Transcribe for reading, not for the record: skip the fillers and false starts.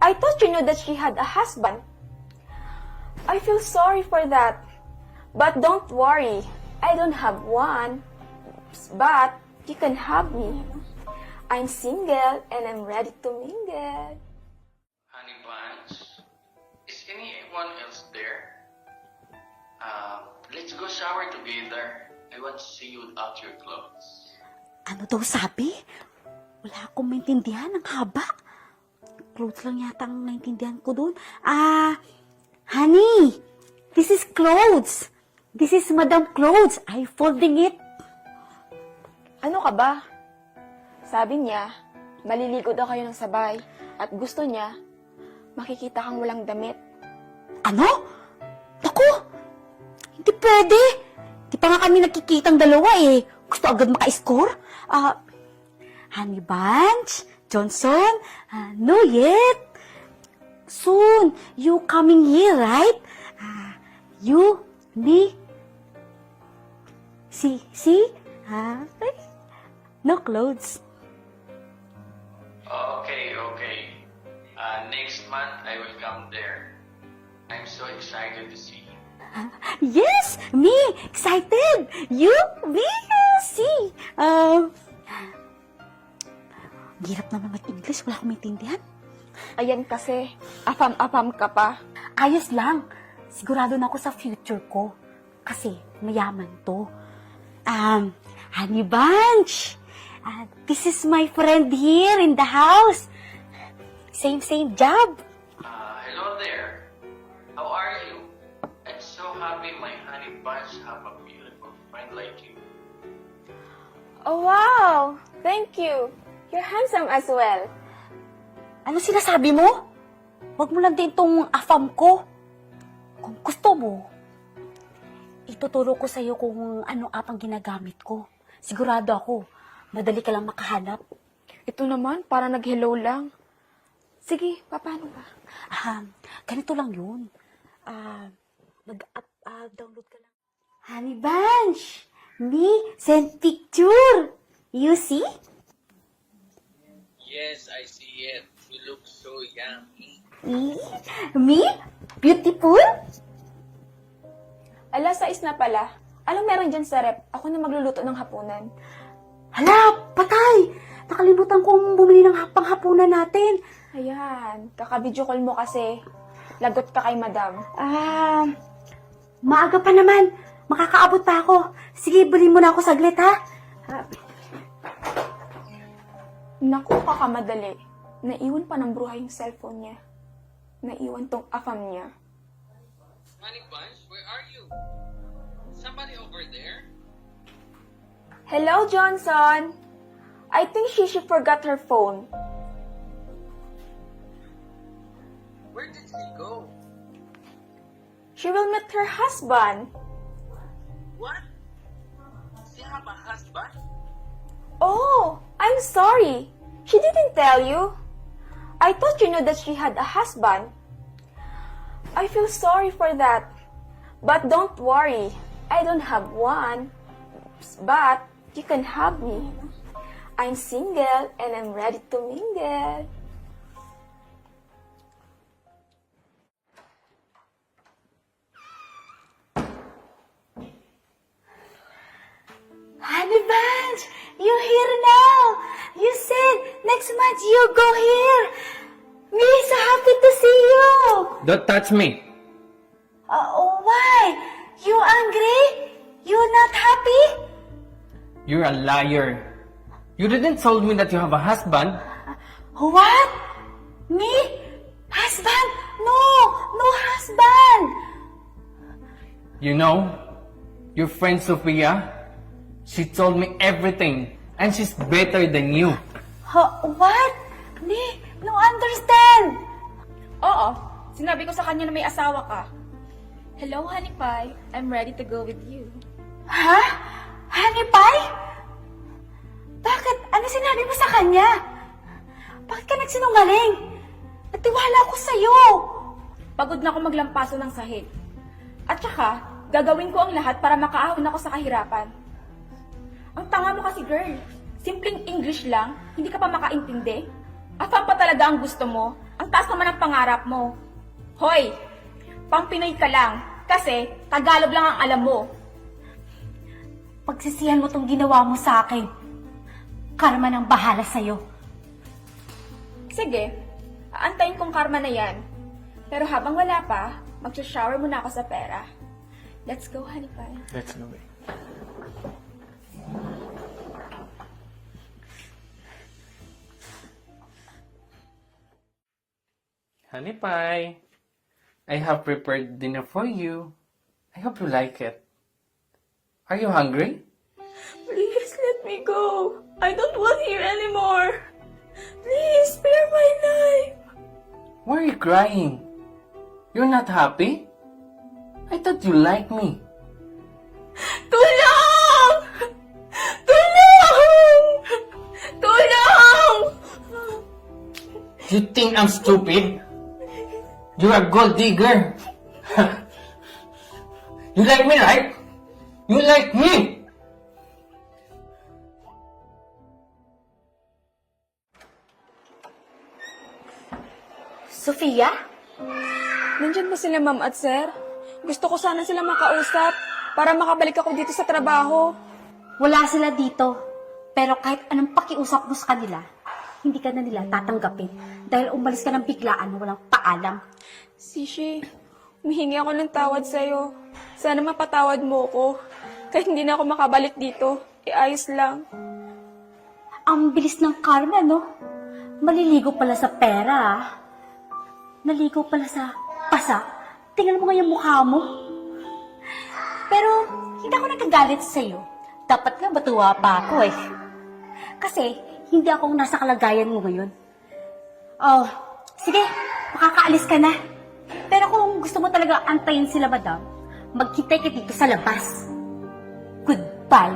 I thought you knew that she had a husband. I feel sorry for that. But don't worry, I don't have one. But you can have me. I'm single and I'm ready to mingle. Honey Bunch, is anyone else there? Let's go shower together. I want to see you without your clothes. Ano daw sabi? Wala akong maintindihan. Ang haba. Clothes lang yata ang naintindihan ko doon. Honey, this is clothes. This is Madam Clothes. I folding it. Ano ka ba? Sabi niya, maliligo daw kayo ng sabay at gusto niya, makikita kang walang damit. Ano? Naku! Hindi pwede. Di pa nga kami nakikitang dalawa eh. Gusto agad maka-score? Honey Bunch, Johnson, no yet. Soon, you coming here, right? You, me, see? No clothes. Okay. Next month I will come there. I'm so excited to see you. Yes, me, excited. You, me, see. Hirap naman mag-English, wala akong maintindihan. Ayan kasi, afam-afam ka pa. Ayos lang. Sigurado na ako sa future ko. Kasi mayaman to. Honey Bunch, this is my friend here in the house. Same job. Hello there. How are you? I'm so happy my Honey Bunch have a beautiful friend like you. Oh wow! Thank you. You're handsome as well. Ano sinasabi mo? Huwag mo lang din tong afam ko. Kung gusto mo, ituturo ko sa'yo kung ano apang ginagamit ko. Sigurado ako, madali ka lang makahanap. Ito naman, para nag-hello lang. Sige, paano ba? Ganito lang yun. Download ka lang. Honey Bunch, me, send picture. You see? Yes, I see it. You look so yummy. Me? Beautiful? Alas 6 na pala. Anong meron dyan sa rep? Ako na magluluto ng hapunan. Hala, patay! Nakalimutan kong bumili ng panghapunan natin. Ayan, kakabidyo call mo kasi. Lagot ka kay madam. Maaga pa naman. Makakaabot pa ako. Sige, bilhin mo na ako saglit, ha? Naku, kakamadali. Naiwan pa ng bruha yung cellphone niya. Naiwan tong afam niya. Honey Bunch, where are you? Somebody over there? Hello, Johnson. I think she forgot her phone. Where did he go? She will meet her husband. What? Does he have a husband? Oh, I'm sorry. She didn't tell you. I thought you knew that she had a husband. I feel sorry for that. But don't worry. I don't have one. But you can have me. I'm single and I'm ready to mingle. Honey Bunch, you're here now. You said next month you go here. Me so happy to see you. Don't touch me. Why? You angry? You not happy? You're a liar. You didn't tell me that you have a husband. What? Me? Husband? No husband. You know, your friend Sophia, she told me everything, and she's better than you. What? Me? No understand. Oo, sinabi ko sa kanya na may asawa ka. Hello, honey pie. I'm ready to go with you. Ha? Honey pie? Bakit? Ano sinabi mo sa kanya? Bakit ka nagsinungaling? Natiwala ako sa'yo. Pagod na ako maglampaso ng sahig. At saka, gagawin ko ang lahat para makaahon ako sa kahirapan. Ang tanga mo kasi, girl. Simpleng English lang, hindi ka pa makaintindi. Afam pa talaga ang gusto mo. Ang Ang taas naman ang pangarap mo. Hoy, pang Pinoy ka lang. Kasi Tagalog lang ang alam mo. Pagsisihan mo tong ginawa mo sa akin. Karma ng bahala sa'yo. Sige, aantayin kong karma na yan. Pero habang wala pa, mag-shower muna ako sa pera. Let's go, honey pie. Let's go. Honey pie, I have prepared dinner for you. I hope you like it. Are you hungry? Please let me go. I don't want here anymore. Please spare my life. Why are you crying? You're not happy? I thought you liked me. Tulong! Tulong! Tulong! You think I'm stupid? You're a gold digger. You like me, right? You like me! Sofia? Nandiyan ba sila, ma'am at sir? Gusto ko sana sila makausap para makabalik ako dito sa trabaho. Wala sila dito. Pero kahit anong pakiusap mo sa kanila, hindi ka na nila tatanggapin dahil umalis ka ng biglaan na walang paalam. Sishi, humihingi ako ng tawad sa'yo. Sana mapatawad mo ko. Kahit hindi na ako makabalik dito, iayos lang. Ang bilis ng karma, no? Maliligo pala sa pera, ah. Naligo pala sa pasa. Tingnan mo nga yung mukha mo. Pero, hindi ako nagkagalit sa'yo. Dapat nga matuwa pa ako eh. Kasi, hindi ako nasa kalagayan mo ngayon. Oh, sige, makakaalis ka na. Pero kung gusto mo talaga antayin sila, madam, maghintay ka dito sa labas. Goodbye.